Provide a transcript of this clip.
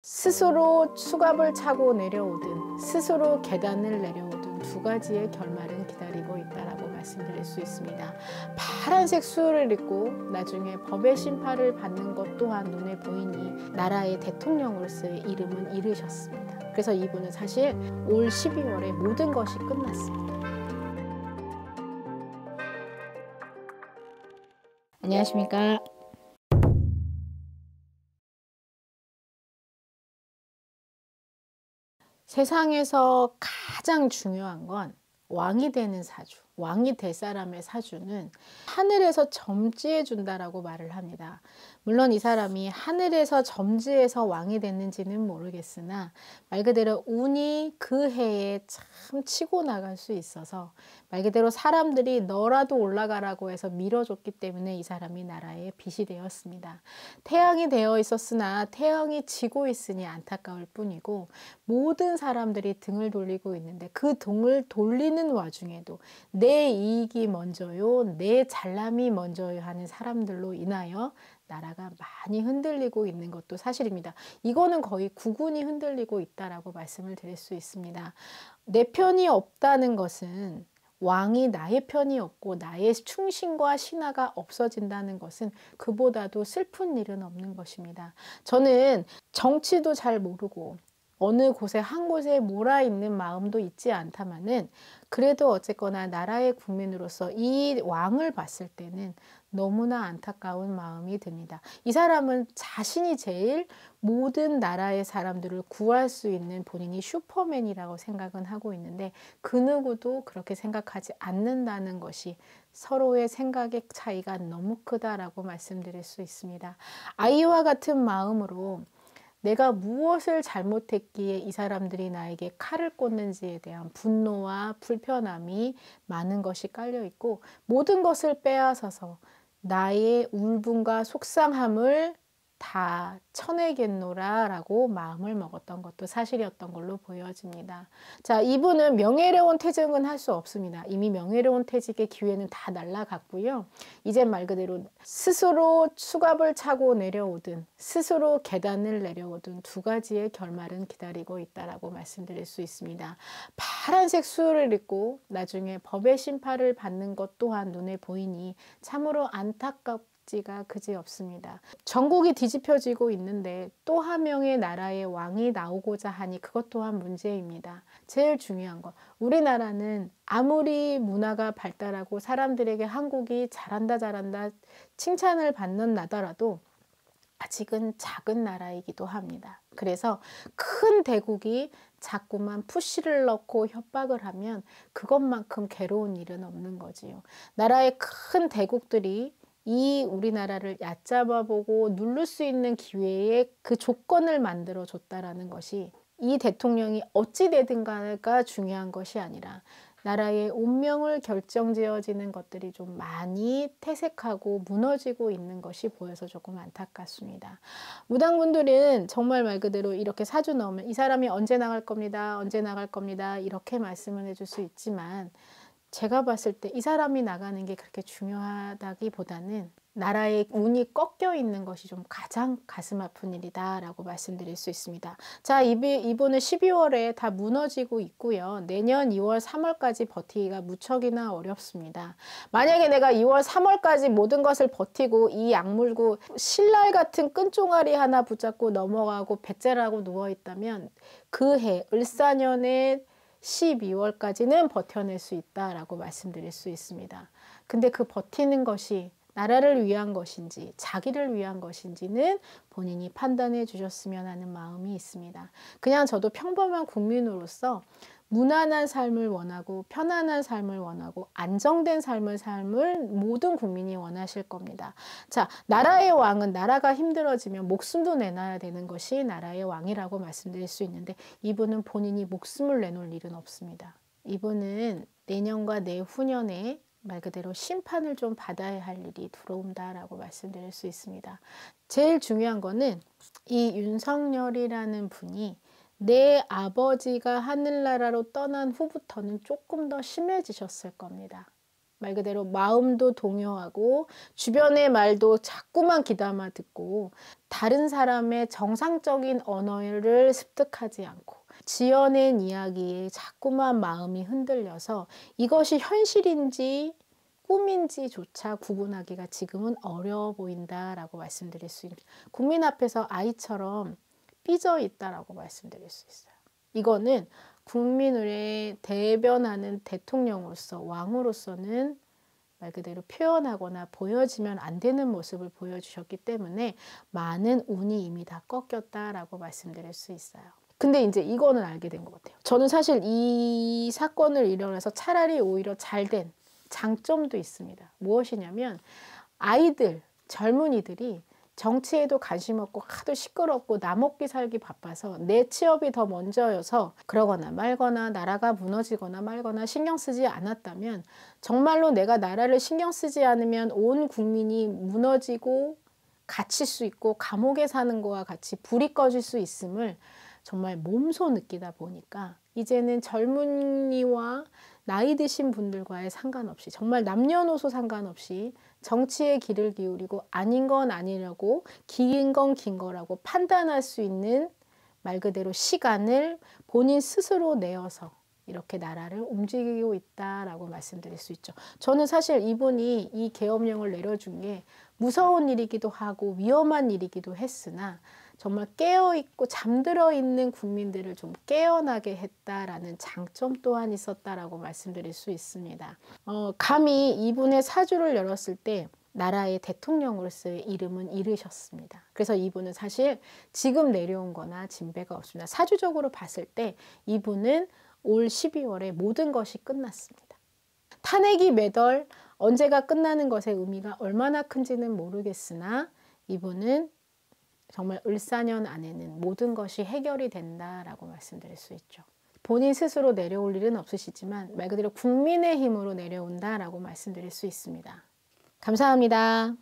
스스로 수갑을 차고 내려오든 스스로 계단을 내려오든 두 가지의 결말은 기다리고 있다라고 말씀드릴 수 있습니다. 파란색 수를 입고 나중에 법의 심판을 받는 것 또한 눈에 보이니 나라의 대통령으로서의 이름은 이르셨습니다. 그래서 이분은 사실 올 12월에 모든 것이 끝났습니다. 안녕하십니까? 세상에서 가장 중요한 건 왕이 되는 사주, 왕이 될 사람의 사주는 하늘에서 점지해 준다라고 말을 합니다. 물론 이 사람이 하늘에서 점지해서 왕이 됐는지는 모르겠으나 말 그대로 운이 그 해에 참 치고 나갈 수 있어서 말 그대로 사람들이 너라도 올라가라고 해서 밀어줬기 때문에 이 사람이 나라의 빛이 되었습니다. 태양이 되어 있었으나 태양이 지고 있으니 안타까울 뿐이고 모든 사람들이 등을 돌리고 있는데 그 등을 돌리는 와중에도 내 이익이 먼저요, 내 잘남이 먼저요 하는 사람들로 인하여 나라가 많이 흔들리고 있는 것도 사실입니다. 이거는 거의 국운이 흔들리고 있다라고 말씀을 드릴 수 있습니다. 내 편이 없다는 것은 왕이 나의 편이 없고 나의 충신과 신하가 없어진다는 것은 그보다도 슬픈 일은 없는 것입니다. 저는 정치도 잘 모르고 어느 곳에 한 곳에 몰아있는 마음도 있지 않다마는 그래도 어쨌거나 나라의 국민으로서 이 왕을 봤을 때는 너무나 안타까운 마음이 듭니다. 이 사람은 자신이 제일 모든 나라의 사람들을 구할 수 있는 본인이 슈퍼맨이라고 생각은 하고 있는데 그 누구도 그렇게 생각하지 않는다는 것이 서로의 생각의 차이가 너무 크다라고 말씀드릴 수 있습니다. 아이와 같은 마음으로 내가 무엇을 잘못했기에 이 사람들이 나에게 칼을 꽂는지에 대한 분노와 불편함이 많은 것이 깔려 있고 모든 것을 빼앗아서 나의 울분과 속상함을 다 쳐내겠노라 라고 마음을 먹었던 것도 사실이었던 걸로 보여집니다. 자, 이분은 명예로운 퇴직은 할 수 없습니다. 이미 명예로운 퇴직의 기회는 다 날아갔고요. 이제 말 그대로 스스로 수갑을 차고 내려오든 스스로 계단을 내려오든 두 가지의 결말은 기다리고 있다라고 말씀드릴 수 있습니다. 파란색 수를 입고 나중에 법의 심판을 받는 것 또한 눈에 보이니 참으로 안타깝지가 그지없습니다. 전국이 뒤집혀지고 있는데 또 한 명의 나라의 왕이 나오고자 하니 그것 또한 문제입니다. 제일 중요한 거, 우리나라는 아무리 문화가 발달하고 사람들에게 한국이 잘한다 칭찬을 받는 나라라도 아직은 작은 나라이기도 합니다. 그래서 큰 대국이 자꾸만 푸시를 넣고 협박을 하면 그것만큼 괴로운 일은 없는 거지요. 나라의 큰 대국들이 이 우리나라를 얕잡아 보고 누를 수 있는 기회에 그 조건을 만들어 줬다라는 것이 이 대통령이 어찌 되든가가 중요한 것이 아니라 나라의 운명을 결정지어지는 것들이 좀 많이 퇴색하고 무너지고 있는 것이 보여서 조금 안타깝습니다. 무당분들은 정말 말 그대로 이렇게 사주 넣으면 이 사람이 언제 나갈 겁니다. 언제 나갈 겁니다. 이렇게 말씀을 해줄 수 있지만 제가 봤을 때 이 사람이 나가는 게 그렇게 중요하다기보다는 나라의 운이 꺾여 있는 것이 좀 가장 가슴 아픈 일이다 라고 말씀드릴 수 있습니다. 자, 이분은 12월에 다 무너지고 있고요. 내년 2월 3월까지 버티기가 무척이나 어렵습니다. 만약에 내가 2월 3월까지 모든 것을 버티고 이 약물고 신랄 같은 끈종아리 하나 붙잡고 넘어가고 배째라고 누워있다면 그 해 을사년에 12월까지는 버텨낼 수 있다라고 말씀드릴 수 있습니다. 근데 그 버티는 것이 나라를 위한 것인지 자기를 위한 것인지는 본인이 판단해 주셨으면 하는 마음이 있습니다. 그냥 저도 평범한 국민으로서 무난한 삶을 원하고 편안한 삶을 원하고 안정된 삶을 모든 국민이 원하실 겁니다. 자, 나라의 왕은 나라가 힘들어지면 목숨도 내놔야 되는 것이 나라의 왕이라고 말씀드릴 수 있는데 이분은 본인이 목숨을 내놓을 일은 없습니다. 이분은 내년과 내후년에 말 그대로 심판을 좀 받아야 할 일이 들어온다라고 말씀드릴 수 있습니다. 제일 중요한 거는 이 윤석열이라는 분이 내 아버지가 하늘나라로 떠난 후부터는 조금 더 심해지셨을 겁니다. 말 그대로 마음도 동요하고 주변의 말도 자꾸만 귀담아 듣고 다른 사람의 정상적인 언어를 습득하지 않고 지어낸 이야기에 자꾸만 마음이 흔들려서 이것이 현실인지 꿈인지조차 구분하기가 지금은 어려워 보인다라고 말씀드릴 수 있습니다. 국민 앞에서 아이처럼 삐져 있다라고 말씀드릴 수 있어요. 이거는 국민을 대변하는 대통령으로서 왕으로서는 말 그대로 표현하거나 보여지면 안 되는 모습을 보여주셨기 때문에 많은 운이 이미 다 꺾였다라고 말씀드릴 수 있어요. 근데 이제 이거는 알게 된 것 같아요. 저는 사실 이 사건을 일어나서 차라리 오히려 잘된 장점도 있습니다. 무엇이냐면 아이들, 젊은이들이 정치에도 관심 없고 하도 시끄럽고 나 먹기 살기 바빠서 내 취업이 더 먼저여서 그러거나 말거나 나라가 무너지거나 말거나 신경 쓰지 않았다면 정말로 내가 나라를 신경 쓰지 않으면 온 국민이 무너지고 갇힐 수 있고 감옥에 사는 거와 같이 불이 꺼질 수 있음을 정말 몸소 느끼다 보니까 이제는 젊은이와 나이 드신 분들과의 상관없이 정말 남녀노소 상관없이 정치에 귀를 기울이고 아닌 건 아니라고 긴 건 긴 거라고 판단할 수 있는 말 그대로 시간을 본인 스스로 내어서 이렇게 나라를 움직이고 있다라고 말씀드릴 수 있죠. 저는 사실 이분이 이 계엄령을 내려준 게 무서운 일이기도 하고 위험한 일이기도 했으나 정말 깨어있고 잠들어 있는 국민들을 좀 깨어나게 했다라는 장점 또한 있었다라고 말씀드릴 수 있습니다. 감히 이분의 사주를 열었을 때 나라의 대통령으로서의 이름은 잃으셨습니다. 그래서 이분은 사실 지금 내려온 거나 진배가 없습니다. 사주적으로 봤을 때 이분은 올 12월에 모든 것이 끝났습니다. 탄핵이 매달 언제가 끝나는 것의 의미가 얼마나 큰지는 모르겠으나 이분은 정말 을사년 안에는 모든 것이 해결이 된다라고 말씀드릴 수 있죠. 본인 스스로 내려올 일은 없으시지만 말 그대로 국민의 힘으로 내려온다라고 말씀드릴 수 있습니다. 감사합니다.